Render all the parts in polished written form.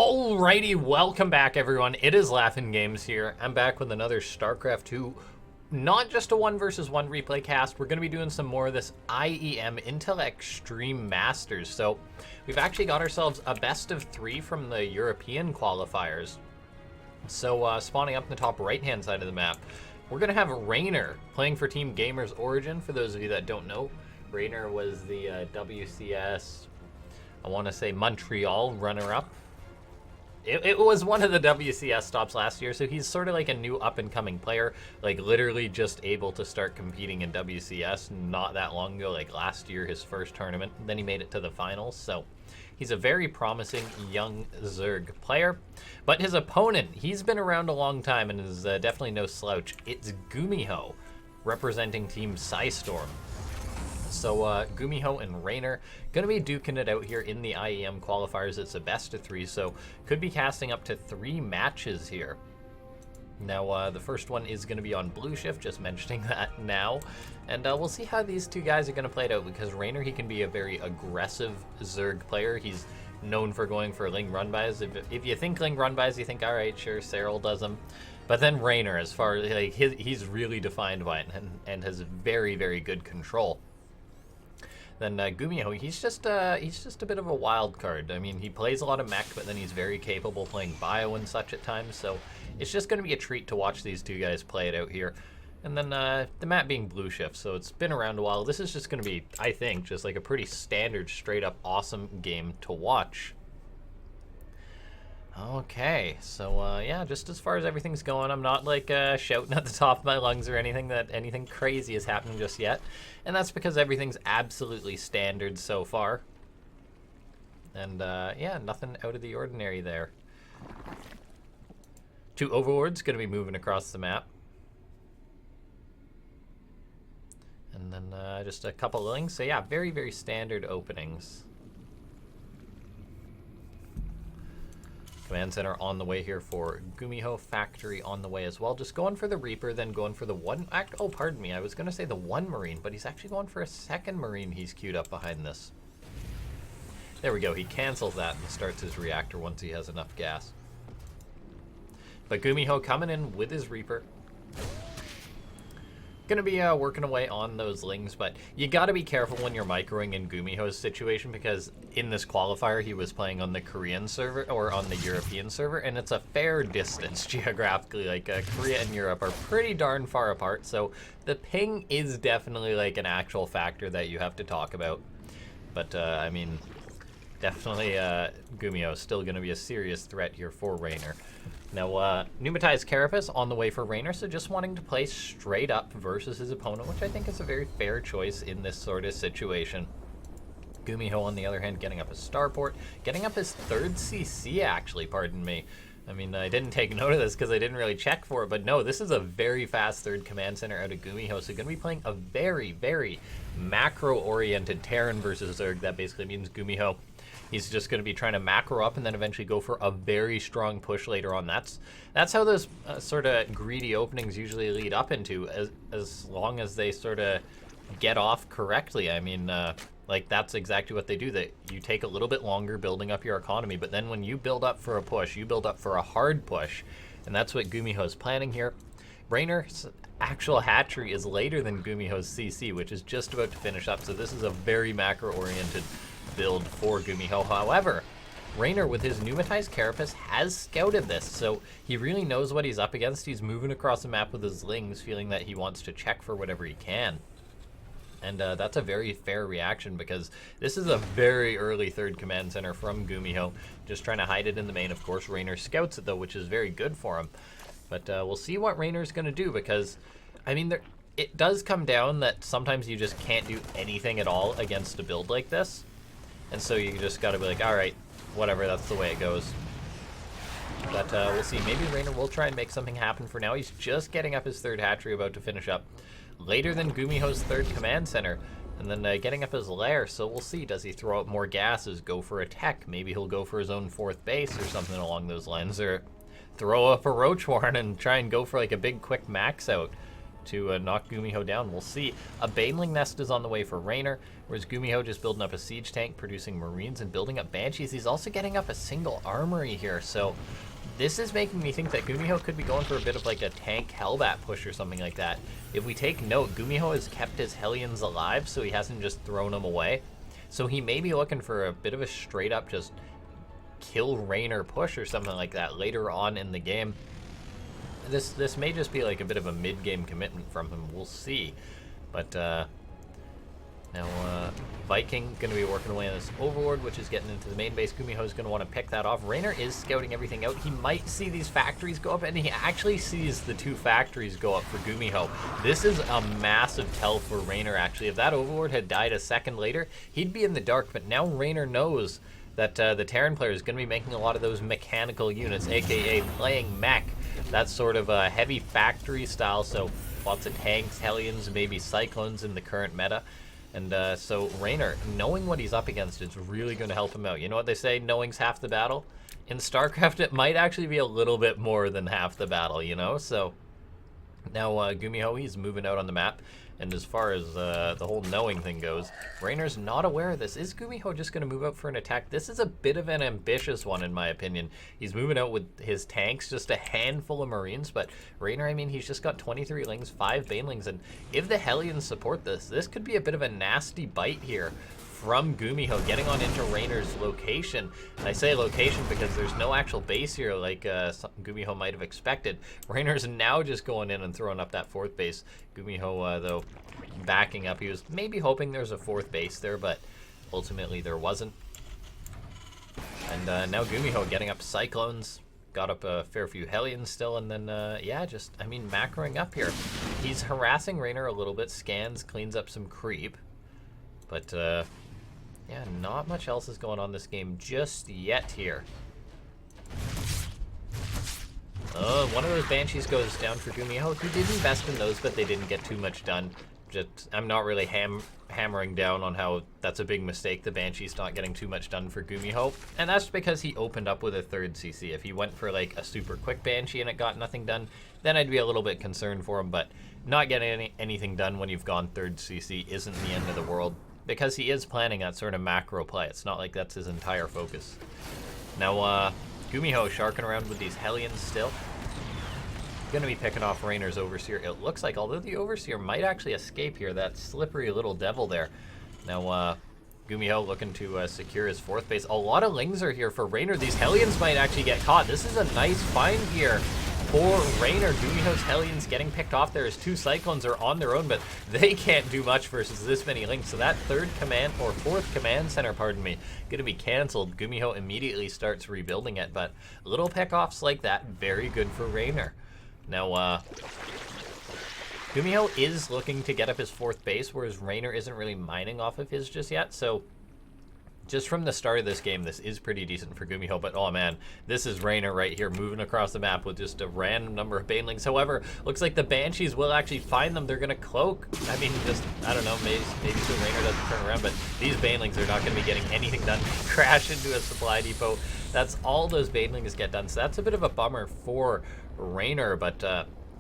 Alrighty, welcome back everyone. It is LaughNgamez here. I'm back with another Starcraft 2, not just a 1 versus 1 replay cast. We're going to be doing some more of this IEM Intel Extreme Masters. So we've actually got ourselves a best of 3 from the European qualifiers. So spawning up in the top right hand side of the map, we're going to have Reynor playing for Team Gamers Origin. For those of you that don't know, Reynor was the WCS, I want to say Montreal runner-up. It was one of the WCS stops last year, so he's sort of like a new up-and-coming player, like literally just able to start competing in WCS not that long ago, like last year, his first tournament. Then he made it to the finals, so he's a very promising young Zerg player. But his opponent, he's been around a long time and is definitely no slouch. It's GuMiho, representing Team Psystorm. So GuMiho and Reynor going to be duking it out here in the IEM qualifiers. It's a best of 3, so could be casting up to 3 matches here. Now, the first one is going to be on Blue Shift, just mentioning that now. And we'll see how these two guys are going to play it out, because Reynor, he can be a very aggressive Zerg player. He's known for going for Ling run-bys. If you think Ling run-bys, you think, all right, sure, Cyril does them. But then Reynor, as far as, like, he's really defined by it and has very, very good control. Then GuMiho, he's just a bit of a wild card. I mean, he plays a lot of mech, but then he's very capable playing bio and such at times. So it's just going to be a treat to watch these two guys play it out here. And then the map being Blue Shift, so it's been around a while. This is just going to be, I think, just like a pretty standard, straight up awesome game to watch. Okay, so yeah, just as far as everything's going, I'm not like shouting at the top of my lungs or anything that anything crazy is happening just yet. And that's because everything's absolutely standard so far. And yeah, nothing out of the ordinary there. 2 Overlords going to be moving across the map. And then just a couple of Lings. So yeah, very, very standard openings. Command Center on the way here for GuMiho. Factory on the way as well. Just going for the Reaper, then going for the one... Oh, pardon me. I was going to say the 1 Marine, but he's actually going for a 2nd Marine he's queued up behind this. There we go. He cancels that and starts his reactor once he has enough gas. But GuMiho coming in with his Reaper. Going to be working away on those Lings, but you got to be careful when you're microing in GuMiho's situation, because in this qualifier he was playing on the Korean server or on the European server, and it's a fair distance geographically. Like Korea and Europe are pretty darn far apart, so the ping is definitely like an actual factor that you have to talk about. But I mean, definitely GuMiho is still going to be a serious threat here for Reynor. Now, Pneumatized Carapace on the way for Reynor, so just wanting to play straight up versus his opponent, which I think is a very fair choice in this sort of situation. GuMiho, on the other hand, getting up his starport, getting up his 3rd CC, actually, pardon me. I mean, I didn't take note of this because I didn't really check for it, but no, this is a very fast 3rd command center out of GuMiho, so going to be playing a very, very macro-oriented Terran versus Zerg. That basically means GuMiho, he's just going to be trying to macro up and then eventually go for a very strong push later on. That's how those sort of greedy openings usually lead up into, as long as they sort of get off correctly. I mean, like, that's exactly what they do. That you take a little bit longer building up your economy, but then when you build up for a push, you build up for a hard push, and that's what GuMiho's planning here. Reynor's actual hatchery is later than GuMiho's CC, which is just about to finish up, so this is a very macro-oriented build for GuMiho. However, Reynor, with his Pneumatized Carapace, has scouted this, so he really knows what he's up against. He's moving across the map with his Lings, feeling that he wants to check for whatever he can. And that's a very fair reaction, because this is a very early 3rd command center from GuMiho, just trying to hide it in the main. Of course, Reynor scouts it, though, which is very good for him. But we'll see what Reynor's going to do, because, I mean, it does come down that sometimes you just can't do anything at all against a build like this. And so you just got to be like, all right, whatever, that's the way it goes. But we'll see. Maybe Reynor will try and make something happen. For now, he's just getting up his 3rd hatchery, about to finish up. Later than GuMiho's 3rd command center. And then getting up his lair, so we'll see. Does he throw up more gases, go for a tech? Maybe he'll go for his own 4th base or something along those lines. Or throw up a Roach Warren and try and go for like a big quick max out. to knock GuMiho down. We'll see. A Baneling nest is on the way for Reynor, whereas GuMiho just building up a siege tank, producing Marines, and building up Banshees. He's also getting up a single armory here, so this is making me think that GuMiho could be going for a bit of like a tank Hellbat push or something like that. If we take note, GuMiho has kept his Hellions alive, so he hasn't just thrown them away. So he may be looking for a bit of a straight up just kill Reynor push or something like that later on in the game. This may just be like a bit of a mid-game commitment from him. We'll see. But now Viking going to be working away on this Overlord, which is getting into the main base. GuMiho is going to want to pick that off. Reynor is scouting everything out. He might see these factories go up, and he actually sees the 2 factories go up for GuMiho. This is a massive tell for Reynor, actually. If that Overlord had died a second later, he'd be in the dark, but now Reynor knows that the Terran player is going to be making a lot of those mechanical units, aka playing mech. That's sort of a heavy factory style, so lots of tanks, Hellions, maybe Cyclones in the current meta. And so Reynor, knowing what he's up against, is really going to help him out. You know what they say, knowing's half the battle? In Starcraft, it might actually be a little bit more than half the battle, you know? So now GuMiho, he's moving out on the map. And as far as the whole knowing thing goes, Reynor's not aware of this. Is GuMiho just going to move out for an attack? This is a bit of an ambitious one, in my opinion. He's moving out with his tanks, just a handful of Marines, but Reynor, I mean, he's just got 23 Lings, 5 Banelings, and if the Hellions support this could be a bit of a nasty bite here from GuMiho, getting on into Reynor's location. And I say location because there's no actual base here like GuMiho might have expected. Reynor's now just going in and throwing up that 4th base. GuMiho, though, backing up. He was maybe hoping there's a 4th base there, but ultimately there wasn't. And now GuMiho getting up Cyclones. Got up a fair few Hellions still, and then, yeah, just, I mean, macroing up here. He's harassing Reynor a little bit, scans, cleans up some creep. But, yeah, not much else is going on this game just yet here. One of those Banshees goes down for GuMiho. He did invest in those, but they didn't get too much done. Just, I'm not really hammering down on how that's a big mistake, the Banshee's not getting too much done for GuMiho. And that's because he opened up with a 3rd CC. If he went for like a super quick Banshee and it got nothing done, then I'd be a little bit concerned for him. But not getting anything done when you've gone 3rd CC isn't the end of the world, because he is planning that sort of macro play. It's not like that's his entire focus. Now, GuMiho sharking around with these Hellions still. Gonna be picking off Reynor's Overseer, it looks like, although the Overseer might actually escape here, that slippery little devil there. Now, GuMiho looking to secure his 4th base. A lot of Lings are here for Reynor. These Hellions might actually get caught. This is a nice find here for Reynor. GuMiho's Hellions getting picked off there as 2 Cyclones are on their own, but they can't do much versus this many Lings. So that 4th command center, pardon me, gonna be canceled. GuMiho immediately starts rebuilding it, but little pickoffs like that, very good for Reynor. Now, GuMiho is looking to get up his 4th base, whereas Reynor isn't really mining off of his just yet, so just from the start of this game, this is pretty decent for GuMiho, but oh man, this is Reynor right here moving across the map with just a random number of Banelings. However, looks like the Banshees will actually find them. They're going to cloak. I mean, just, I don't know, maybe so Reynor doesn't turn around, but these Banelings are not going to be getting anything done. Crash into a supply depot. That's all those Banelings get done, so that's a bit of a bummer for Reynor, but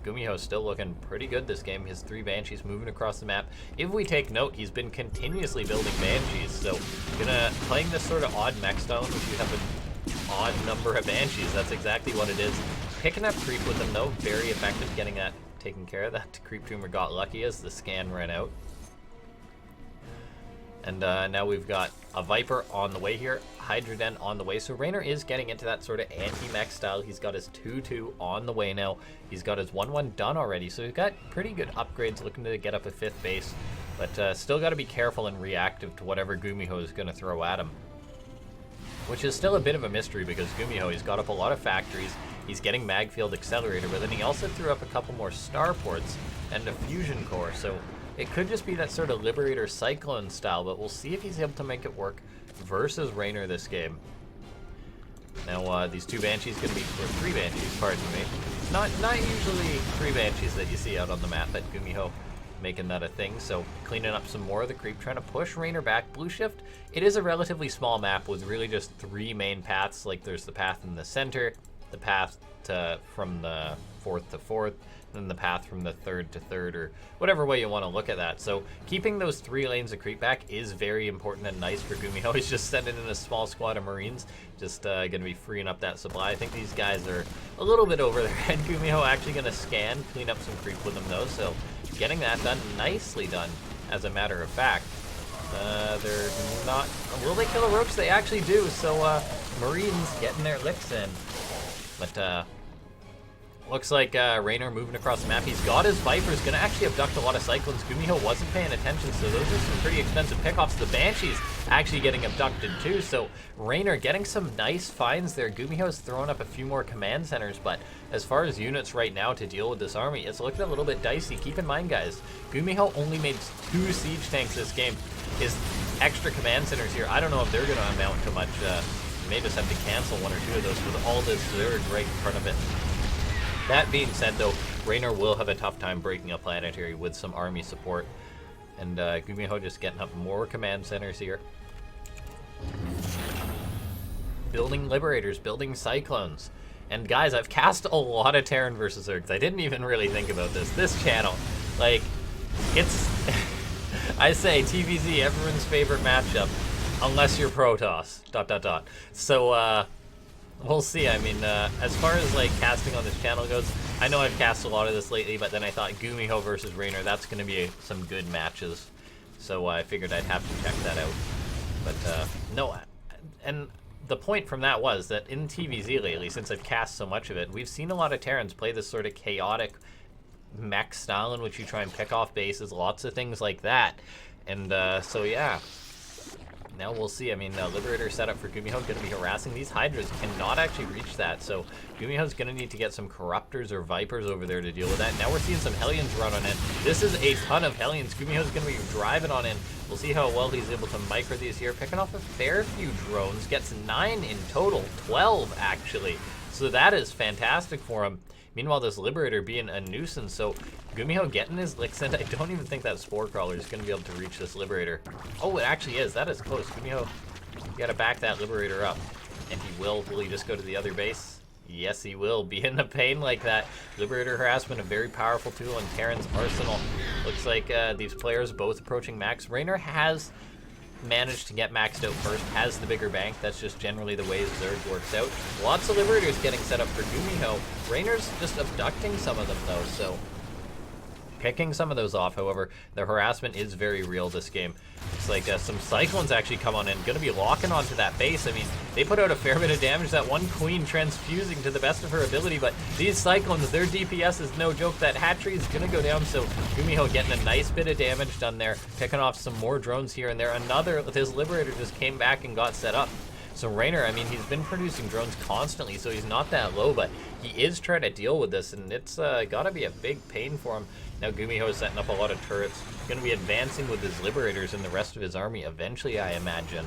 GuMiho still looking pretty good this game. His 3 Banshees moving across the map. If we take note, he's been continuously building Banshees, so playing this sort of odd mech style, which you have an odd number of Banshees. That's exactly what it is. Picking up creep with them, though, very effective getting that taken care of. That creep tumor got lucky as the scan ran out. And now we've got a Viper on the way here, Hydra Den on the way. So Reynor is getting into that sort of anti-mech style. He's got his 2-2 on the way now. He's got his 1-1 done already. So he's got pretty good upgrades, looking to get up a 5th base. But still got to be careful and reactive to whatever GuMiho is going to throw at him. Which is still a bit of a mystery, because GuMiho, he's got up a lot of factories. He's getting Magfield Accelerator, but then he also threw up a couple more starports and a fusion core. So it could just be that sort of Liberator Cyclone style, but we'll see if he's able to make it work versus Reynor this game. Now, these 2 Banshees going to be, or 3 Banshees, pardon me. Not usually 3 Banshees that you see out on the map, but GuMiho making that a thing. So cleaning up some more of the creep, trying to push Reynor back. Blue Shift, it is a relatively small map with really just 3 main paths. Like there's the path in the center, the path from the 4th to 4th, then the path from the 3rd to 3rd, or whatever way you want to look at that. So keeping those 3 lanes of creep back is very important and nice for GuMiho. He's just sending in a small squad of Marines, just going to be freeing up that supply. I think these guys are a little bit over their head. GuMiho actually going to scan, clean up some creep with them though, so getting that done, nicely done, as a matter of fact. They're not... Will they kill the ropes? They actually do, so Marines getting their licks in. But looks like Reynor moving across the map. He's got his Vipers, gonna actually abduct a lot of Cyclones. GuMiho wasn't paying attention, so those are some pretty expensive pickoffs. The Banshees actually getting abducted too, so Reynor getting some nice finds there. GuMiho's throwing up a few more command centers, but as far as units right now to deal with this army, it's looking a little bit dicey. Keep in mind, guys, GuMiho only made 2 siege tanks this game. His extra command centers here, I don't know if they're gonna amount to much. You may just have to cancel 1 or 2 of those with all this Zerg right in front of it. That being said, though, Reynor will have a tough time breaking a planetary with some army support. And GuMiho just getting up more command centers here. Building Liberators, building Cyclones. And guys, I've cast a lot of Terran versus Zergs. I didn't even really think about this. This channel, like, it's... I say TvZ, everyone's favorite matchup, unless you're Protoss, ... So, we'll see. I mean, as far as like casting on this channel goes, I know I've cast a lot of this lately, but then I thought GuMiho versus Reynor, that's going to be some good matches. So I figured I'd have to check that out. But no, and the point from that was that in TvZ lately, since I've cast so much of it, we've seen a lot of Terrans play this sort of chaotic mech style in which you try and pick off bases, lots of things like that. And so yeah. Now we'll see. I mean, Liberator setup for GuMiho going to be harassing. These Hydras cannot actually reach that, so GuMiho's going to need to get some Corruptors or Vipers over there to deal with that. Now we're seeing some Hellions run on in. This is a ton of Hellions. GuMiho's going to be driving on in. We'll see how well he's able to micro these here. Picking off a fair few drones. Gets 9 in total. 12, actually. So that is fantastic for him. Meanwhile, this Liberator being a nuisance, so GuMiho getting his licks in. I don't even think that Spore Crawler is going to be able to reach this Liberator. Oh, it actually is. That is close. GuMiho, you got to back that Liberator up. And he will. Will he just go to the other base? Yes, he will. Being a pain like that. Liberator harassment, a very powerful tool in Terran's arsenal. Looks like these players both approaching max. Reynor has managed to get maxed out first, has the bigger bank. That's just generally the way Zerg works out. Lots of Liberators getting set up for GuMiho. Reynor's just abducting some of them though, so picking some of those off. However, the harassment is very real this game. It's like some Cyclones actually come on in, gonna be locking onto that base. I mean, they put out a fair bit of damage. That one Queen transfusing to the best of her ability, but these Cyclones, their DPS is no joke. That hatchery is gonna go down, so GuMiho getting a nice bit of damage done there, picking off some more drones here and there. Another, his Liberator just came back and got set up. So Reynor, I mean, he's been producing drones constantly, so he's not that low, but he is trying to deal with this, and it's gotta be a big pain for him. Now GuMiho is setting up a lot of turrets. He's going to be advancing with his Liberators and the rest of his army eventually, I imagine.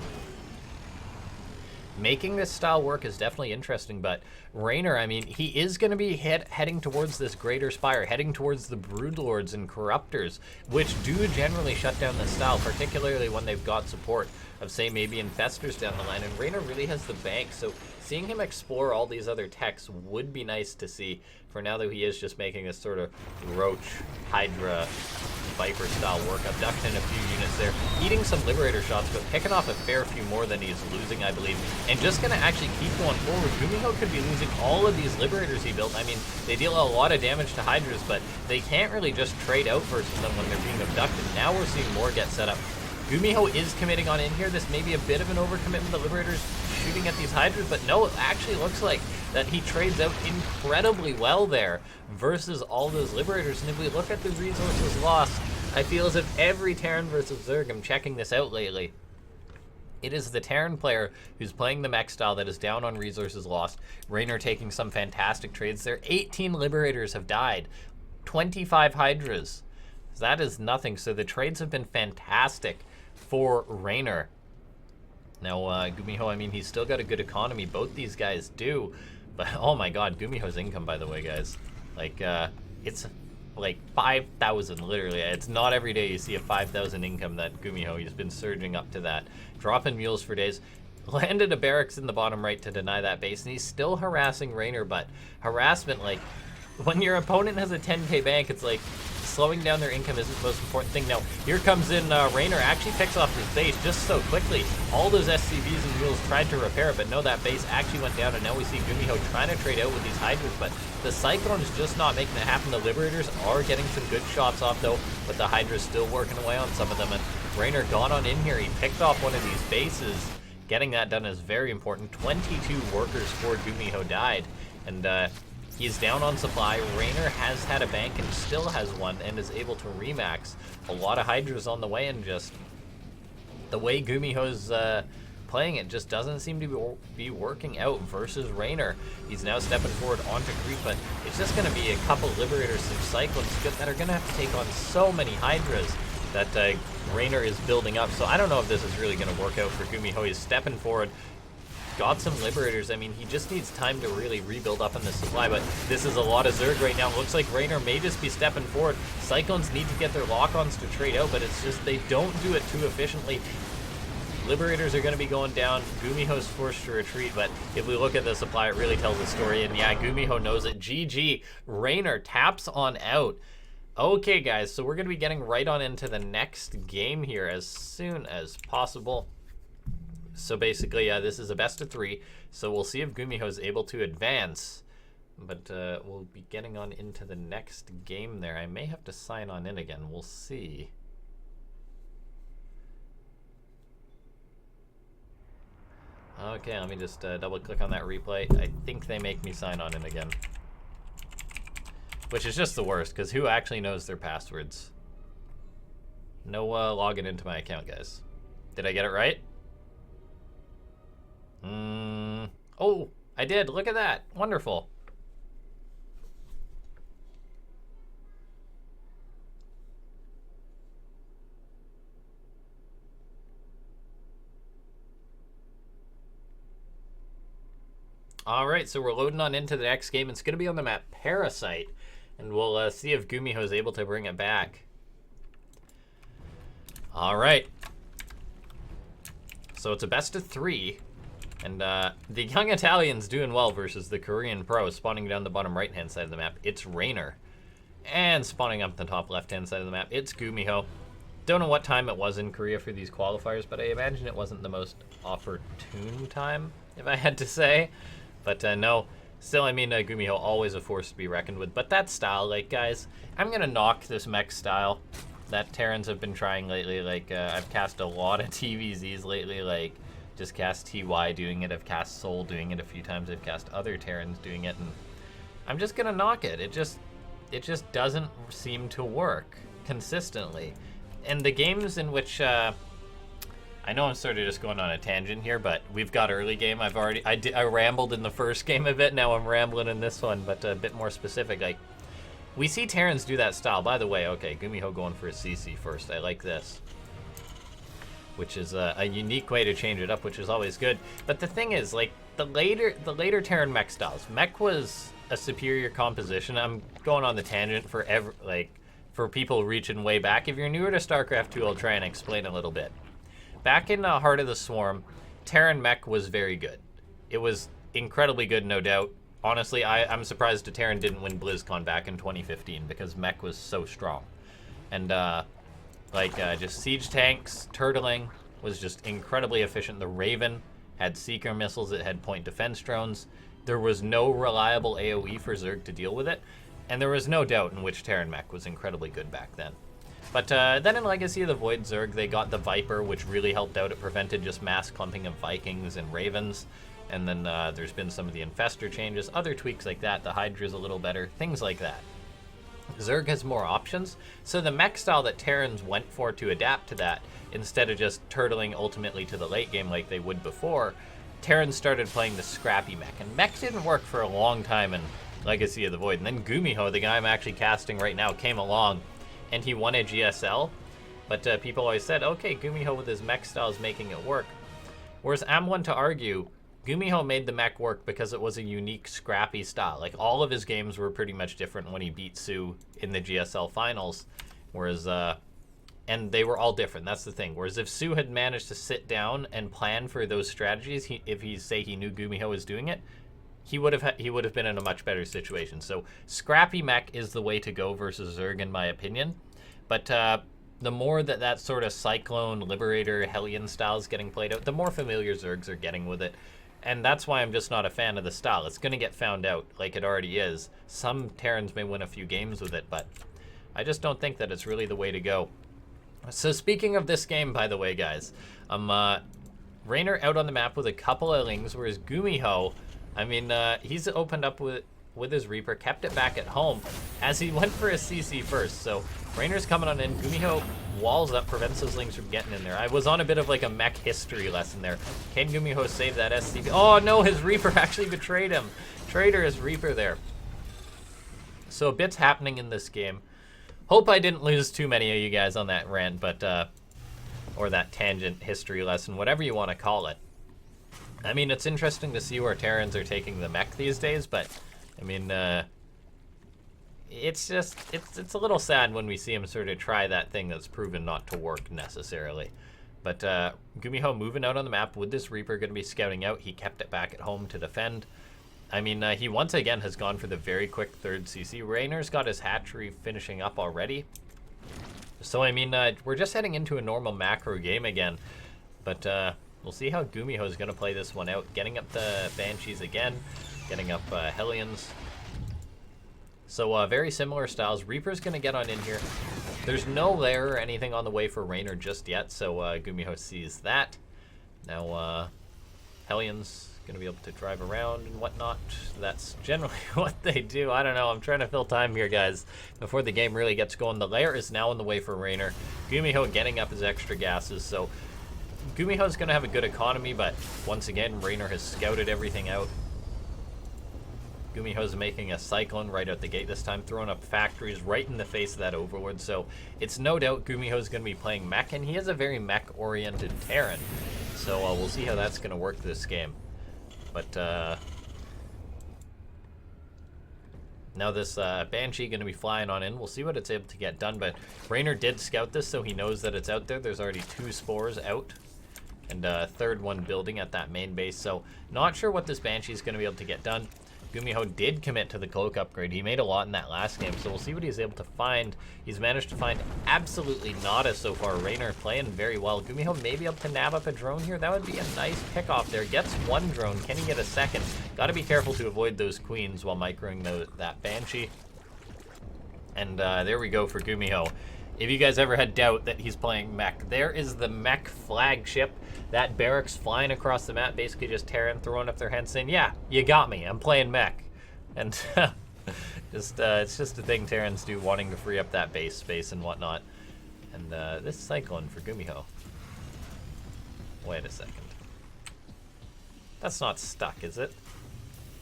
Making this style work is definitely interesting, but Reynor, I mean, he is going to be heading towards this Greater Spire, heading towards the Broodlords and Corruptors, which do generally shut down this style, particularly when they've got support of, say, maybe Infestors down the line, and Reynor really has the bank, so seeing him explore all these other techs would be nice to see. For now, though, he is just making this sort of Roach, Hydra, Viper style work, abducting a few units there, eating some Liberator shots, but picking off a fair few more than he's losing, I believe, and just gonna actually keep going forward. GuMiho could be losing all of these Liberators he built. I mean, they deal a lot of damage to Hydras, but they can't really just trade out versus them when they're being abducted. Now we're seeing more get set up. GuMiho is committing on in here. This may be a bit of an overcommitment, the Liberators shooting at these Hydras, but no, it actually looks like that he trades out incredibly well there versus all those Liberators. And if we look at the resources lost, I feel as if every Terran versus Zerg, I'm checking this out lately, it is the Terran player who's playing the mech style that is down on resources lost. Reynor taking some fantastic trades there. 18 Liberators have died, 25 Hydras. That is nothing. So the trades have been fantastic for Reynor. Now, GuMiho, I mean, he's still got a good economy. Both these guys do. But, oh my god, GuMiho's income, by the way, guys. Like, it's like 5,000, literally. It's not every day you see a 5,000 income that GuMiho. He's been surging up to that. Dropping mules for days. landed a barracks in the bottom right to deny that base, and he's still harassing Reynor, but harassment, like, when your opponent has a 10k bank, it's like, slowing down their income isn't the most important thing. Now, here comes in Reynor, actually picks off his base just so quickly. All those SCVs and mules tried to repair it, but no, that base actually went down, and now we see GuMiho trying to trade out with these Hydras, but the Cyclone is just not making it happen. The Liberators are getting some good shots off, though, but the Hydra's still working away on some of them, and Reynor got on in here. He picked off one of these bases. Getting that done is very important. 22 workers for GuMiho died, and he's down on supply. Reynor has had a bank and still has one and is able to remax. A lot of Hydras on the way, and just the way GuMiho's playing it just doesn't seem to be working out versus Reynor. He's now stepping forward onto creep, but it's just going to be a couple Liberators, some Cyclones that are going to have to take on so many Hydras that Reynor is building up. So I don't know if this is really going to work out for GuMiho. He's stepping forward. Got some Liberators. I mean, he just needs time to really rebuild up on the supply, but this is a lot of Zerg right now. Looks like Reynor may just be stepping forward. Cyclones need to get their lock-ons to trade out, but it's just they don't do it too efficiently. Liberators are going to be going down. GuMiho's forced to retreat, but if we look at the supply, it really tells the story, and yeah, GuMiho knows it. GG. Reynor taps on out. Okay, guys, so we're going to be getting right on into the next game here as soon as possible. So basically, this is a best of 3, so we'll see if GuMiho is able to advance. But we'll be getting on into the next game there. I may have to sign on in again. We'll see. Okay, let me just double click on that replay. I think they make me sign on in again. Which is just the worst, because who actually knows their passwords? No logging into my account, guys. Did I get it right? Oh, I did. Look at that. Wonderful. All right, so we're loading on into the next game. It's going to be on the map Parasite, and we'll see if GuMiho is able to bring it back. All right. So it's a best of 3. And the young Italian's doing well versus the Korean pro. Spawning down the bottom right-hand side of the map, it's Reynor. And spawning up the top left-hand side of the map, it's GuMiho. Don't know what time it was in Korea for these qualifiers, but I imagine it wasn't the most opportune time, if I had to say. But no, still, I mean, GuMiho always a force to be reckoned with. But that style, like, guys, I'm going to knock this mech style that Terrans have been trying lately. Like, I've cast a lot of TvZs lately, like, just cast TY doing it, I've cast Soul doing it a few times, I've cast other Terrans doing it, and I'm just gonna knock it. It just doesn't seem to work consistently. And the games in which, I know I'm sort of just going on a tangent here, but we've got early game. I rambled in the first game a bit, now I'm rambling in this one, but a bit more specific. Like, we see Terrans do that style. By the way, okay, GuMiho going for a CC first, I like this. Which is a unique way to change it up, which is always good. But the thing is, like, the later Terran mech styles, mech was a superior composition. I'm going on the tangent for for people reaching way back. If you're newer to Starcraft 2, I'll try and explain a little bit. Back in Heart of the Swarm, Terran mech was very good. It was incredibly good, no doubt. Honestly, I'm surprised a Terran didn't win BlizzCon back in 2015 because mech was so strong. And just siege tanks, turtling was just incredibly efficient. The Raven had Seeker missiles, it had point defense drones. There was no reliable AoE for Zerg to deal with it, and there was no doubt in which Terran mech was incredibly good back then. But then in Legacy of the Void Zerg, they got the Viper, which really helped out. It prevented just mass clumping of Vikings and Ravens. And then there's been some of the Infestor changes, other tweaks like that. The Hydra's a little better, things like that. Zerg has more options, so the mech style that Terrans went for to adapt to that, instead of just turtling ultimately to the late game like they would before, Terrans started playing the scrappy mech, and mech didn't work for a long time in Legacy of the Void. And then GuMiho, the guy I'm actually casting right now, came along, and he won a GSL, but people always said, okay, GuMiho with his mech style is making it work. Whereas I'm one to argue, GuMiho made the mech work because it was a unique, scrappy style. Like, all of his games were pretty much different when he beat Sue in the GSL finals, whereas And they were all different. That's the thing. Whereas if Sue had managed to sit down and plan for those strategies, if he knew GuMiho was doing it, he would have been in a much better situation. So scrappy mech is the way to go versus Zerg, in my opinion. But the more that sort of Cyclone, Liberator, Hellion style is getting played out, the more familiar Zergs are getting with it. And that's why I'm just not a fan of the style. It's going to get found out, like it already is. Some Terrans may win a few games with it, but I just don't think that it's really the way to go. So speaking of this game, by the way, guys, Reynor out on the map with a couple of lings, whereas GuMiho, I mean, he's opened up with his Reaper, kept it back at home as he went for a CC first. So Reynor's coming on in. GuMiho walls up, prevents those lings from getting in there. I was on a bit of like a mech history lesson there. Can GuMiho save that SCP? Oh no, his Reaper actually betrayed him. Traitor his Reaper there. So a bit's happening in this game. Hope I didn't lose too many of you guys on that rant, but or that tangent history lesson, whatever you want to call it. I mean, it's interesting to see where Terrans are taking the mech these days, but I mean, it's just, it's a little sad when we see him sort of try that thing that's proven not to work necessarily. But GuMiho moving out on the map with this Reaper, going to be scouting out. He kept it back at home to defend. I mean, he once again has gone for the very quick third CC. Reynor's got his hatchery finishing up already. So, I mean, we're just heading into a normal macro game again. But we'll see how GuMiho is going to play this one out. Getting up the Banshees again. Getting up Hellions. So, very similar styles. Reaper's going to get on in here. There's no lair or anything on the way for Reynor just yet, so GuMiho sees that. Now, Hellions going to be able to drive around and whatnot. That's generally what they do. I don't know. I'm trying to fill time here, guys, before the game really gets going. The lair is now on the way for Reynor. GuMiho getting up his extra gases, so GuMiho's going to have a good economy, but once again, Reynor has scouted everything out. GuMiho's making a Cyclone right out the gate this time, throwing up factories right in the face of that Overlord. So it's no doubt GuMiho's going to be playing mech, and he is a very mech-oriented Terran. So we'll see how that's going to work this game. But now this Banshee going to be flying on in. We'll see what it's able to get done. But Reynor did scout this, so he knows that it's out there. There's already 2 spores out, and a third one building at that main base. So not sure what this Banshee is going to be able to get done. GuMiho did commit to the cloak upgrade. He made a lot in that last game, so we'll see what he's able to find. He's managed to find absolutely nada so far. Reynor playing very well. GuMiho may be able to nab up a drone here. That would be a nice pickoff there. Gets 1 drone. Can he get a second? Got to be careful to avoid those queens while microing that Banshee. And there we go for GuMiho. If you guys ever had doubt that he's playing mech, there is the mech flagship. That barracks flying across the map, basically just Terran throwing up their hands saying, yeah, you got me, I'm playing mech. And it's just a thing Terrans do, wanting to free up that base space and whatnot. And this Cyclone for GuMiho. Wait a second. That's not stuck, is it?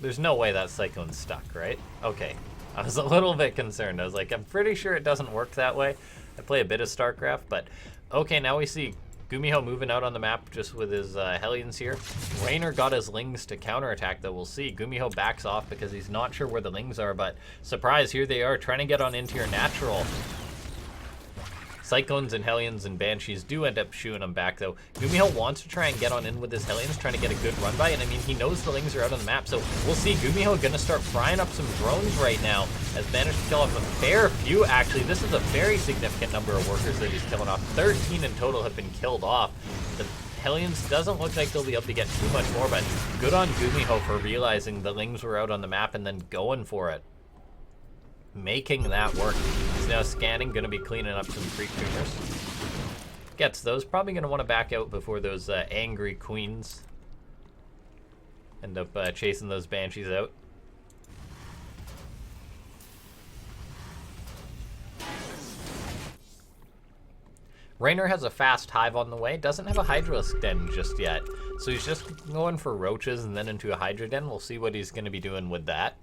There's no way that Cyclone's stuck, right? Okay. I was a little bit concerned. I was like, I'm pretty sure it doesn't work that way. I play a bit of Starcraft, but okay, now we see GuMiho moving out on the map just with his Hellions here. Reynor got his Lings to counterattack, though. We'll see. GuMiho backs off because he's not sure where the Lings are, but surprise, here they are trying to get on into your natural. Cyclones and Hellions and Banshees do end up shooing them back, though. GuMiho wants to try and get on in with his Hellions, trying to get a good run by, and I mean, he knows the Lings are out on the map, so we'll see. GuMiho gonna start frying up some drones right now, has managed to kill off a fair few, actually. This is a very significant number of workers that he's killing off. 13 in total have been killed off. The Hellions doesn't look like they'll be able to get too much more, but good on GuMiho for realizing the Lings were out on the map and then going for it. Making that work. He's now scanning, going to be cleaning up some creep tumors. Gets those. Probably going to want to back out before those angry queens end up chasing those Banshees out. Reynor has a fast hive on the way. Doesn't have a Hydralisk den just yet. So he's just going for roaches and then into a Hydra den. We'll see what he's going to be doing with that.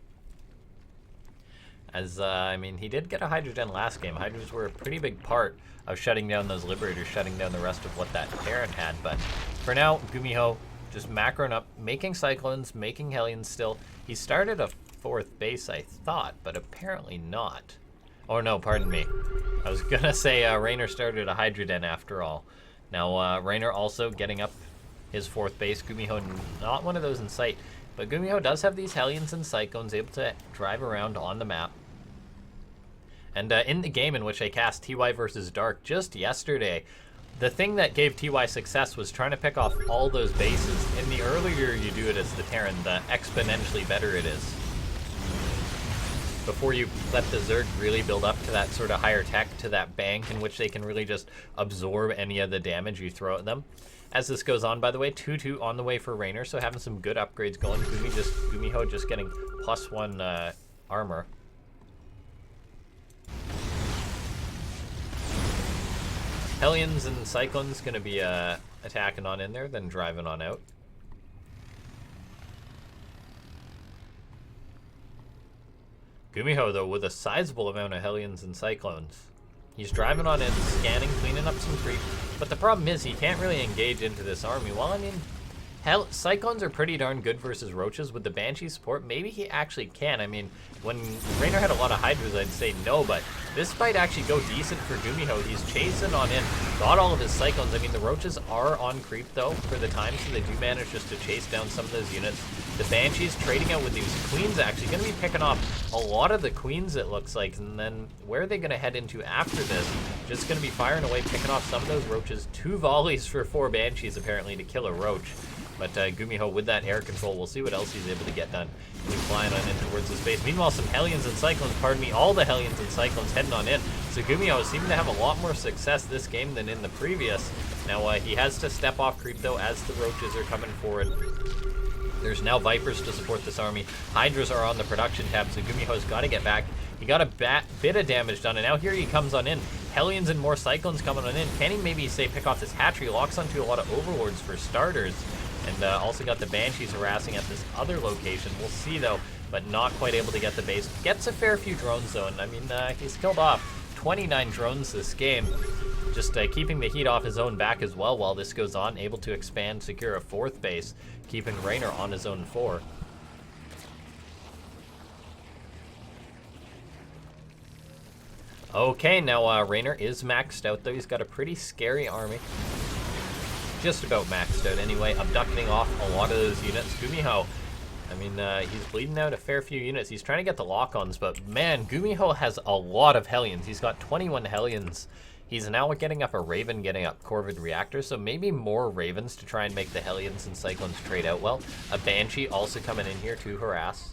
As, I mean, he did get a Hydra den last game. Hydras were a pretty big part of shutting down those Liberators, shutting down the rest of what that Terran had. But for now, GuMiho just macroing up, making Cyclones, making Hellions still. He started a 4th base, I thought, but apparently not. Oh no, pardon me. I was gonna say Reynor started a Hydra Den after all. Now Reynor also getting up his 4th base. GuMiho not one of those in sight, but GuMiho does have these Hellions and Cyclones able to drive around on the map. And in the game in which I cast TY versus Dark just yesterday, the thing that gave TY success was trying to pick off all those bases. And the earlier you do it as the Terran, the exponentially better it is. Before you let the Zerg really build up to that sort of higher tech, to that bank in which they can really just absorb any of the damage you throw at them. As this goes on, by the way, 2-2 on the way for Reynor, so having some good upgrades going. GuMiho just getting +1 armor. Hellions and Cyclones gonna be attacking on in there, then driving on out. GuMiho, though, with a sizable amount of Hellions and Cyclones. He's driving on in, scanning, cleaning up some creep. But the problem is he can't really engage into this army. Well, I mean, Cyclones are pretty darn good versus Roaches. With the Banshee support, maybe he actually can. I mean, when Reynor had a lot of Hydras, I'd say no, but this might actually go decent for GuMiho. He's chasing on in, got all of his Cyclones. I mean, the Roaches are on creep, though, for the time, so they do manage just to chase down some of those units. The Banshees trading out with these Queens, actually going to be picking off a lot of the Queens, it looks like. And then where are they going to head into after this? Just going to be firing away, picking off some of those Roaches. 2 volleys for 4 Banshees, apparently, to kill a Roach. But GuMiho, with that air control, we'll see what else he's able to get done. He's flying on in towards the space. Meanwhile, some Hellions and Cyclones, pardon me, all the Hellions and Cyclones heading on in. So GuMiho seeming to have a lot more success this game than in the previous. Now, he has to step off creep, though, as the Roaches are coming forward. There's now Vipers to support this army. Hydras are on the production tab, so GuMiho's got to get back. He got a bit of damage done, and now here he comes on in. Hellions and more Cyclones coming on in. Can he maybe, say, pick off this hatchery? Locks onto a lot of Overlords for starters. And also got the Banshees harassing at this other location. We'll see, though, but not quite able to get the base. Gets a fair few drones, though, and I mean, he's killed off 29 drones this game. Just keeping the heat off his own back as well while this goes on. Able to expand, secure a 4th base, keeping Reynor on his own 4. Okay, now Reynor is maxed out, though. He's got a pretty scary army. Just about maxed out anyway, abducting off a lot of those units. GuMiho, I mean, he's bleeding out a fair few units. He's trying to get the lock-ons, but man, GuMiho has a lot of Hellions. He's got 21 Hellions. He's now getting up a Raven, getting up Corvid Reactor, so maybe more Ravens to try and make the Hellions and Cyclones trade out well. A Banshee also coming in here to harass.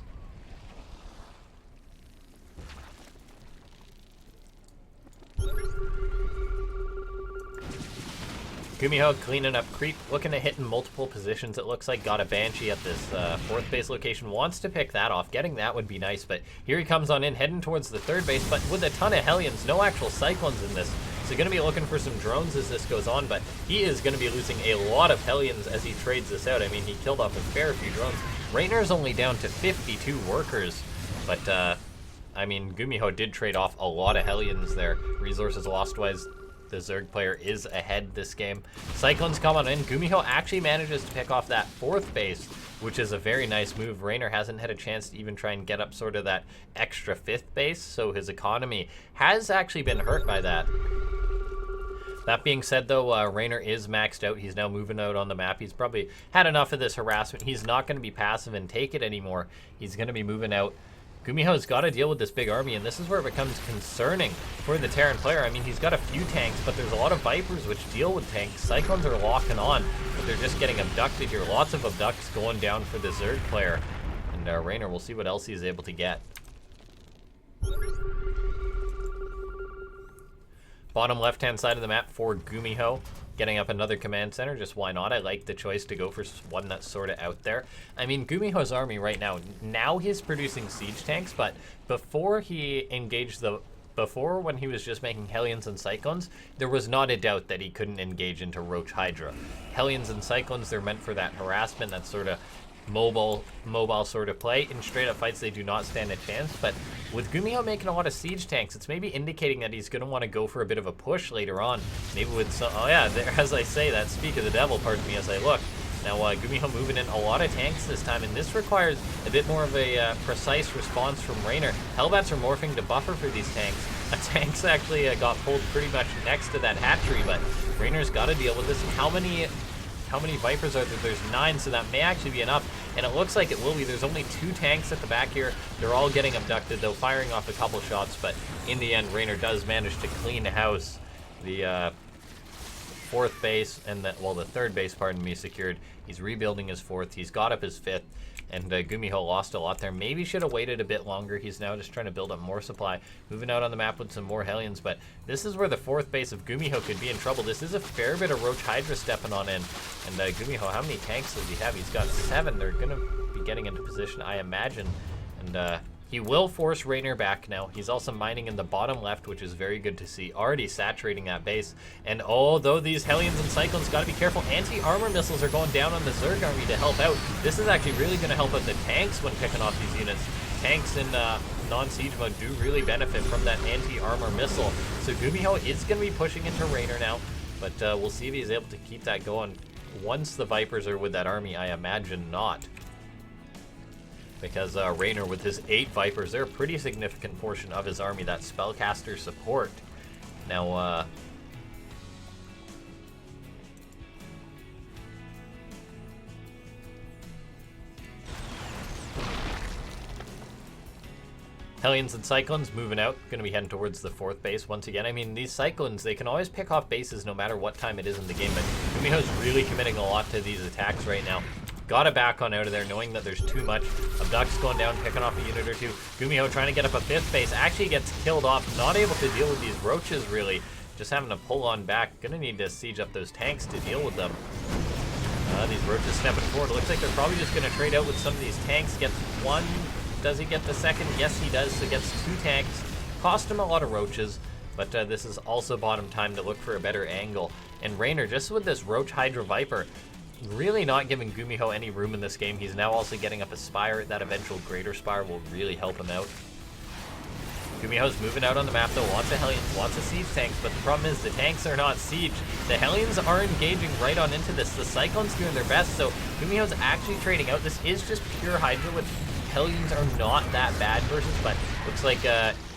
GuMiho cleaning up creep, looking to hit in multiple positions. It looks like got a Banshee at this 4th base location. Wants to pick that off. Getting that would be nice, but here he comes on in, heading towards the 3rd base, but with a ton of Hellions, no actual Cyclones in this. So going to be looking for some drones as this goes on, but he is going to be losing a lot of Hellions as he trades this out. I mean, he killed off a fair few drones. Reynor's only down to 52 workers, but I mean, GuMiho did trade off a lot of Hellions there. Resources lost-wise, the Zerg player is ahead this game. Cyclones come on in. GuMiho actually manages to pick off that 4th base, which is a very nice move. Reynor hasn't had a chance to even try and get up sort of that extra 5th base, so his economy has actually been hurt by that. That being said, though, Reynor is maxed out. He's now moving out on the map. He's probably had enough of this harassment. He's not going to be passive and take it anymore. He's going to be moving out. GuMiho's got to deal with this big army, and this is where it becomes concerning for the Terran player. I mean, he's got a few tanks, but there's a lot of Vipers which deal with tanks. Cyclones are locking on, but they're just getting abducted here. Lots of abducts going down for the Zerg player. And Reynor, we'll see what else he's able to get. Bottom left-hand side of the map for GuMiho. Getting up another command center, just why not? I like the choice to go for one that's sort of out there. I mean, GuMiho's army right now he's producing siege tanks, but before he engaged before when he was just making Hellions and Cyclones, there was not a doubt that he couldn't engage into Roach Hydra. Hellions and Cyclones, they're meant for that harassment, that sort of mobile sort of play. In straight up fights, they do not stand a chance, but with GuMiho making a lot of siege tanks, it's maybe indicating that he's going to want to go for a bit of a push later on. Maybe with some, oh yeah, there, as I say that, speak of the devil, pardon me as I look. Now, GuMiho moving in a lot of tanks this time, and this requires a bit more of a precise response from Reynor. Hellbats are morphing to buffer for these tanks. Tanks actually got pulled pretty much next to that hatchery, but Reynor's got to deal with this. How many Vipers are there? There's 9, so that may actually be enough, and it looks like it will be. There's only 2 tanks at the back here. They're all getting abducted, though, firing off a couple shots, but in the end, Reynor does manage to clean house. The 4th base, and the 3rd base, pardon me, secured. He's rebuilding his 4th. He's got up his 5th, and GuMiho lost a lot there. Maybe should have waited a bit longer. He's now just trying to build up more supply, moving out on the map with some more Hellions, but this is where the 4th base of GuMiho could be in trouble. This is a fair bit of Roach Hydra stepping on in, and GuMiho, how many tanks does he have? He's got 7. They're going to be getting into position, I imagine, and he will force Reynor back now. He's also mining in the bottom left, which is very good to see. Already saturating that base. And although these Hellions and Cyclones got to be careful, anti-armor missiles are going down on the Zerg army to help out. This is actually really going to help out the tanks when picking off these units. Tanks in non-siege mode do really benefit from that anti-armor missile. So GuMiho is going to be pushing into Reynor now, but we'll see if he's able to keep that going once the Vipers are with that army. I imagine not, because Reynor, with his 8 Vipers, they're a pretty significant portion of his army, that spellcaster support. Now, Hellions and Cyclones moving out, going to be heading towards the 4th base once again. I mean, these Cyclones, they can always pick off bases no matter what time it is in the game, but GuMiho's really committing a lot to these attacks right now. Gotta back on out of there, knowing that there's too much. Abducts going down, picking off a unit or 2. GuMiho trying to get up a 5th base, actually gets killed off, not able to deal with these roaches, really. Just having to pull on back. Gonna need to siege up those tanks to deal with them. These roaches stepping forward. Looks like they're probably just gonna trade out with some of these tanks. Gets 1. Does he get the 2nd? Yes, he does. So gets 2 tanks. Cost him a lot of roaches, but this is also bottom time to look for a better angle. And Reynor, just with this Roach Hydra Viper, really not giving GuMiho any room in this game. He's now also getting up a Spire. That eventual Greater Spire will really help him out. GuMiho's moving out on the map, though. Lots of Hellions, lots of siege tanks, but the problem is the tanks are not siege. The Hellions are engaging right on into this. The Cyclones doing their best, so GuMiho's actually trading out. This is just pure Hydra, with Hellions are not that bad versus, but looks like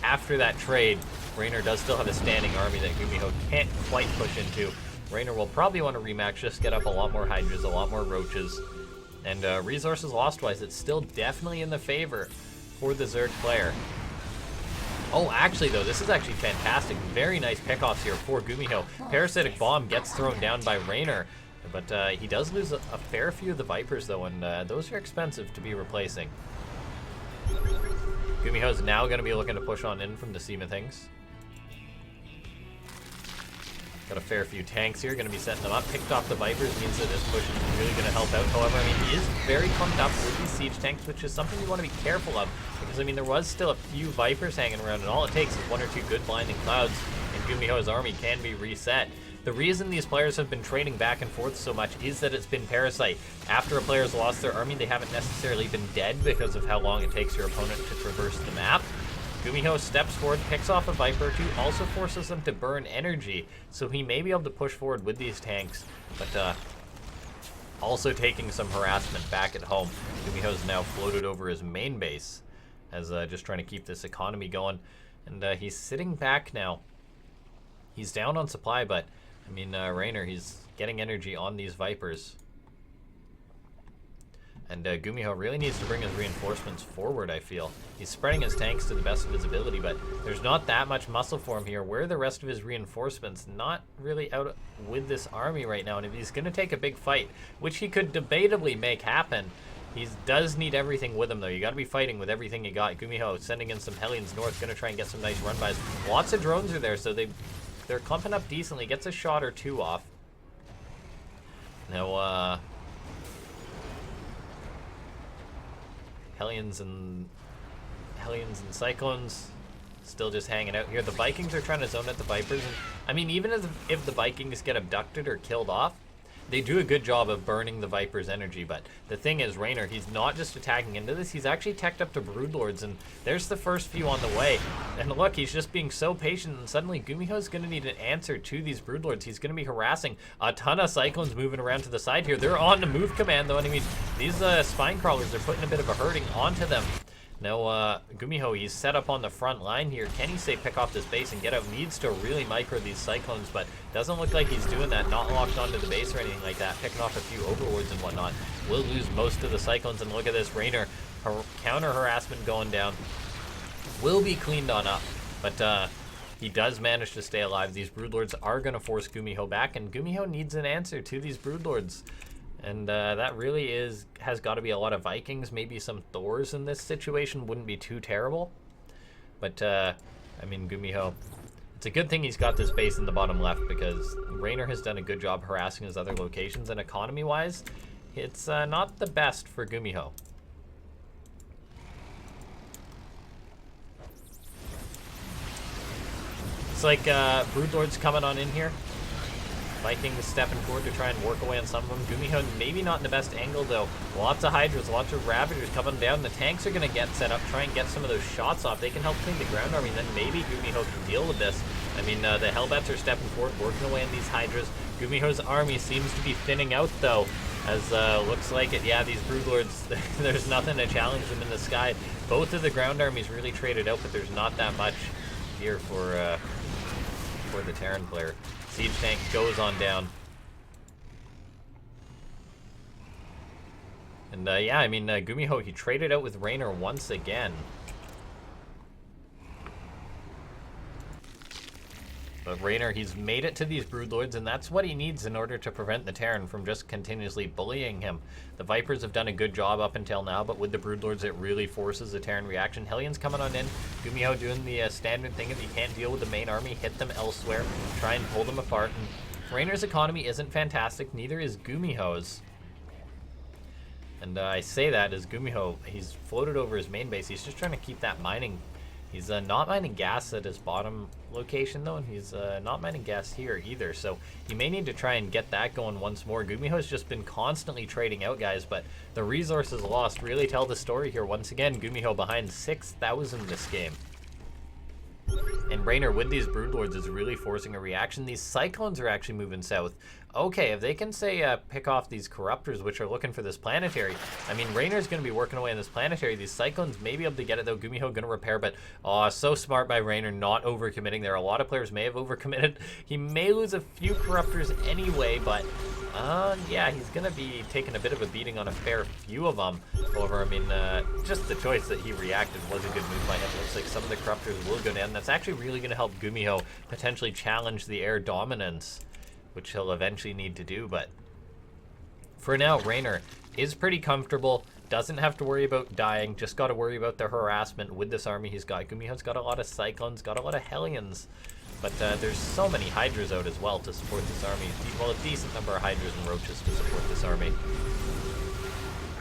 after that trade, Reynor does still have a standing army that GuMiho can't quite push into. Reynor will probably want to rematch, just get up a lot more Hydras, a lot more Roaches. And resources lost-wise, it's still definitely in the favor for the Zerg player. Oh, actually, though, this is actually fantastic. Very nice pickoffs here for GuMiho. Parasitic Bomb gets thrown down by Reynor, but he does lose a fair few of the Vipers, though, and those are expensive to be replacing. GuMiho is now going to be looking to push on in from the seam of things. Got a fair few tanks here, going to be setting them up. Picked off the Vipers, means that this push is really going to help out. However, I mean, he is very clumped up with these siege tanks, which is something you want to be careful of. Because, I mean, there was still a few Vipers hanging around, and all it takes is 1 or 2 good blinding clouds, and GuMiho's army can be reset. The reason these players have been trading back and forth so much is that it's been Parasite. After a player's lost their army, they haven't necessarily been dead because of how long it takes your opponent to traverse the map. GuMiho steps forward, picks off a Viper or 2, also forces them to burn energy, so he may be able to push forward with these tanks, but also taking some harassment back at home. GuMiho's now floated over his main base, as just trying to keep this economy going, and he's sitting back now. He's down on supply, but I mean, Reynor, he's getting energy on these Vipers. And GuMiho really needs to bring his reinforcements forward, I feel. He's spreading his tanks to the best of his ability, but there's not that much muscle for him here. Where are the rest of his reinforcements? Not really out with this army right now. And if he's going to take a big fight, which he could debatably make happen, he does need everything with him, though. You got to be fighting with everything you got. GuMiho sending in some Hellions north, going to try and get some nice run-bys. Lots of drones are there, so they're clumping up decently. Gets a shot or 2 off. Now, Hellions and Cyclones still just hanging out here. The Vikings are trying to zone at the Vipers, and I mean, even if the Vikings get abducted or killed off, they do a good job of burning the Viper's energy, but the thing is, Reynor, he's not just attacking into this, he's actually teched up to Broodlords, and there's the first few on the way. And look, he's just being so patient, and suddenly GuMiho's going to need an answer to these Broodlords. He's going to be harassing a ton of Cyclones moving around to the side here. They're on the move command, though, and I mean, these Spine Crawlers are putting a bit of a hurting onto them. Now, GuMiho, he's set up on the front line here. Can he say pick off this base and get out? Needs to really micro these Cyclones, but doesn't look like he's doing that. Not locked onto the base or anything like that. Picking off a few Overlords and whatnot. Will lose most of the Cyclones, and look at this. Reynor, counter harassment going down. Will be cleaned on up, but he does manage to stay alive. These Broodlords are going to force GuMiho back, and GuMiho needs an answer to these Broodlords. And that really has got to be a lot of Vikings, maybe some Thors in this situation wouldn't be too terrible. But, I mean, GuMiho, it's a good thing he's got this base in the bottom left, because Reynor has done a good job harassing his other locations, and economy-wise, it's not the best for GuMiho. It's like Broodlord's coming on in here. Vikings stepping forward to try and work away on some of them. GuMiho maybe not in the best angle, though. Lots of Hydras, lots of Ravagers coming down. The tanks are going to get set up, try and get some of those shots off. They can help clean the ground army, then maybe GuMiho can deal with this. I mean, the Hellbats are stepping forward, working away on these Hydras. GuMiho's army seems to be thinning out, though, as looks like it. Yeah, these Broodlords, there's nothing to challenge them in the sky. Both of the ground armies really traded out, but there's not that much here for the Terran player. Siege tank goes on down. And yeah, I mean, GuMiho, he traded out with Reynor once again. But Reynor, he's made it to these Broodlords, and that's what he needs in order to prevent the Terran from just continuously bullying him. The Vipers have done a good job up until now, but with the Broodlords, it really forces the Terran reaction. Hellion's coming on in. GuMiho doing the standard thing if he can't deal with the main army, hit them elsewhere, try and pull them apart. And Reynor's economy isn't fantastic, neither is GuMiho's. And I say that as GuMiho, he's floated over his main base. He's just trying to keep that mining. He's not mining gas at his bottom location, though, and he's not mining gas here either, so he may need to try and get that going once more. GuMiho's just been constantly trading out, guys, but the resources lost really tell the story here. Once again, GuMiho behind 6,000 this game. And Reynor, with these Broodlords, is really forcing a reaction. These Cyclones are actually moving south. Okay, if they can, say, pick off these Corruptors, which are looking for this planetary, I mean, Reynor's going to be working away on this planetary. These Cyclones may be able to get it, though. GuMiho going to repair, but, oh, so smart by Reynor, not overcommitting there. A lot of players may have overcommitted. He may lose a few Corruptors anyway, but, yeah, he's going to be taking a bit of a beating on a fair few of them. However, I mean, just the choice that he reacted was a good move by him. Looks like some of the Corruptors will go down. That's actually really going to help GuMiho potentially challenge the air dominance, which he'll eventually need to do. But for now, Reynor is pretty comfortable, doesn't have to worry about dying, just got to worry about the harassment with this army he's got. GuMiho's got a lot of Cyclones, got a lot of Hellions, but there's so many Hydras out as well to support this army. Well, a decent number of Hydras and Roaches to support this army.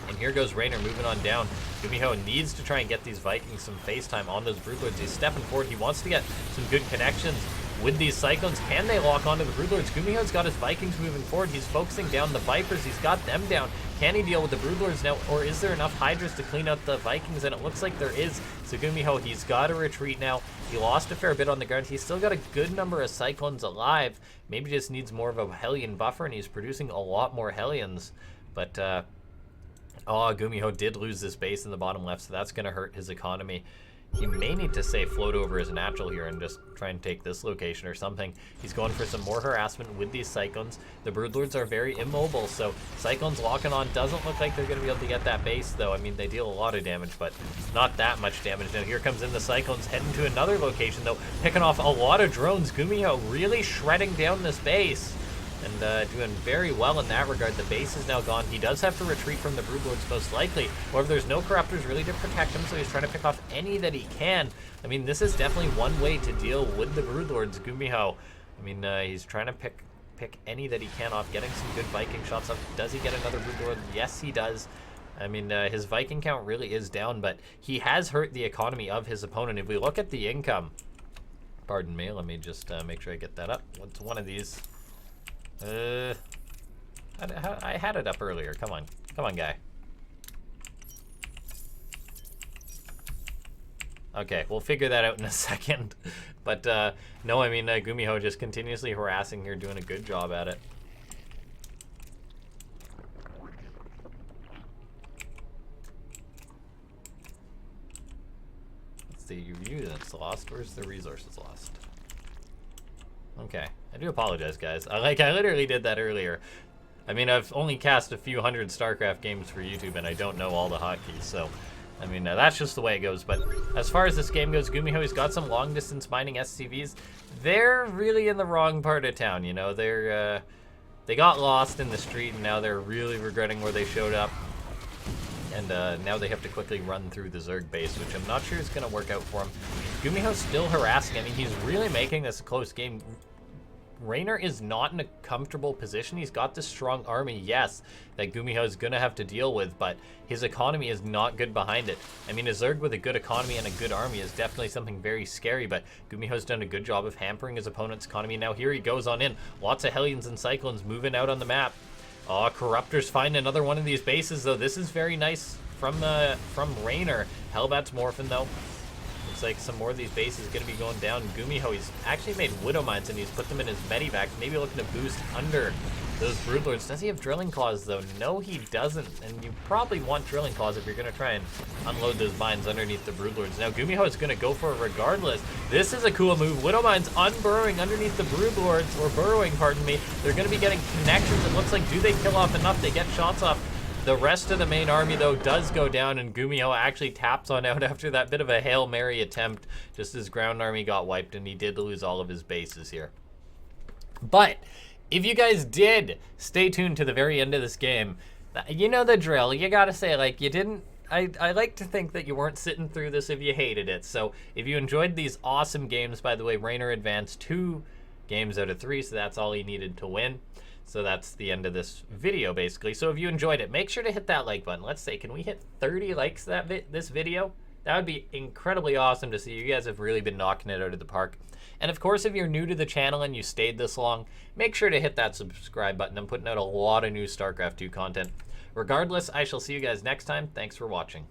And here goes Reynor moving on down. GuMiho needs to try and get these Vikings some face time on those Broodlords. He's stepping forward. He wants to get some good connections with these Cyclones. Can they lock onto the Broodlords? GuMiho's got his Vikings moving forward. He's focusing down the Vipers. He's got them down. Can he deal with the Broodlords now, or is there enough Hydras to clean out the Vikings? And it looks like there is. So GuMiho, he's got to retreat now. He lost a fair bit on the ground. He's still got a good number of Cyclones alive. Maybe just needs more of a Hellion buffer, and he's producing a lot more Hellions. But, oh, GuMiho did lose this base in the bottom left, so that's going to hurt his economy. He may need to, say, float over his natural here and just try and take this location or something. He's going for some more harassment with these Cyclones. The Broodlords are very immobile, so Cyclones locking on. Doesn't look like they're going to be able to get that base, though. I mean, they deal a lot of damage, but not that much damage. Now, here comes in the Cyclones, heading to another location, though, picking off a lot of drones. GuMiho really shredding down this base. And doing very well in that regard. The base is now gone. He does have to retreat from the Broodlords most likely. However, there's no Corruptors really to protect him, so he's trying to pick off any that he can. I mean, this is definitely one way to deal with the Broodlords, GuMiho. I mean, he's trying to pick any that he can off, getting some good Viking shots up. Does he get another Broodlord? Yes, he does. I mean, his Viking count really is down, but he has hurt the economy of his opponent. If we look at the income, pardon me, let me just make sure I get that up. What's one of these? I had it up earlier. Come on. Come on, guy. Okay, we'll figure that out in a second. But, no, I mean, GuMiho just continuously harassing here, doing a good job at it. Let's see, units lost. Where's the resources lost? Okay, I do apologize, guys. I literally did that earlier. I mean, I've only cast a few hundred StarCraft games for YouTube, and I don't know all the hotkeys, so... I mean, that's just the way it goes. But as far as this game goes, GuMiho's got some long-distance mining SCVs. They're really in the wrong part of town, you know? They got lost in the street, and now they're really regretting where they showed up. And now they have to quickly run through the Zerg base, which I'm not sure is going to work out for him. GuMiho's still harassing. I mean, he's really making this a close game. Reynor is not in a comfortable position. He's got this strong army, yes, that GuMiho is going to have to deal with, but his economy is not good behind it. I mean, a Zerg with a good economy and a good army is definitely something very scary, but GuMiho's done a good job of hampering his opponent's economy. Now here he goes on in. Lots of Hellions and Cyclones moving out on the map. Oh, Corruptors find another one of these bases, though. This is very nice from Reynor. Hellbat's morphing, though. Looks like some more of these bases are going to be going down. GuMiho, he's actually made Widow Mines, and he's put them in his Medivac, maybe looking to boost under those Broodlords. Does he have Drilling Claws, though? No, he doesn't. And you probably want Drilling Claws if you're going to try and unload those mines underneath the Broodlords. Now, GuMiho is going to go for it regardless. This is a cool move. Widow Mines unburrowing underneath the Broodlords, or burrowing, pardon me. They're going to be getting connections. It looks like, do they kill off enough? They get shots off. The rest of the main army, though, does go down, and GuMiho actually taps on out after that bit of a Hail Mary attempt. Just his ground army got wiped, and he did lose all of his bases here. But if you guys did stay tuned to the very end of this game, you know the drill. You gotta say, like, you didn't... I like to think that you weren't sitting through this if you hated it. So if you enjoyed these awesome games, by the way, Reynor advanced 2 games out of 3, so that's all he needed to win. So that's the end of this video, basically. So if you enjoyed it, make sure to hit that like button. Let's say, can we hit 30 likes this video? That would be incredibly awesome to see. You guys have really been knocking it out of the park. And of course, if you're new to the channel and you stayed this long, make sure to hit that subscribe button. I'm putting out a lot of new StarCraft 2 content. Regardless, I shall see you guys next time. Thanks for watching.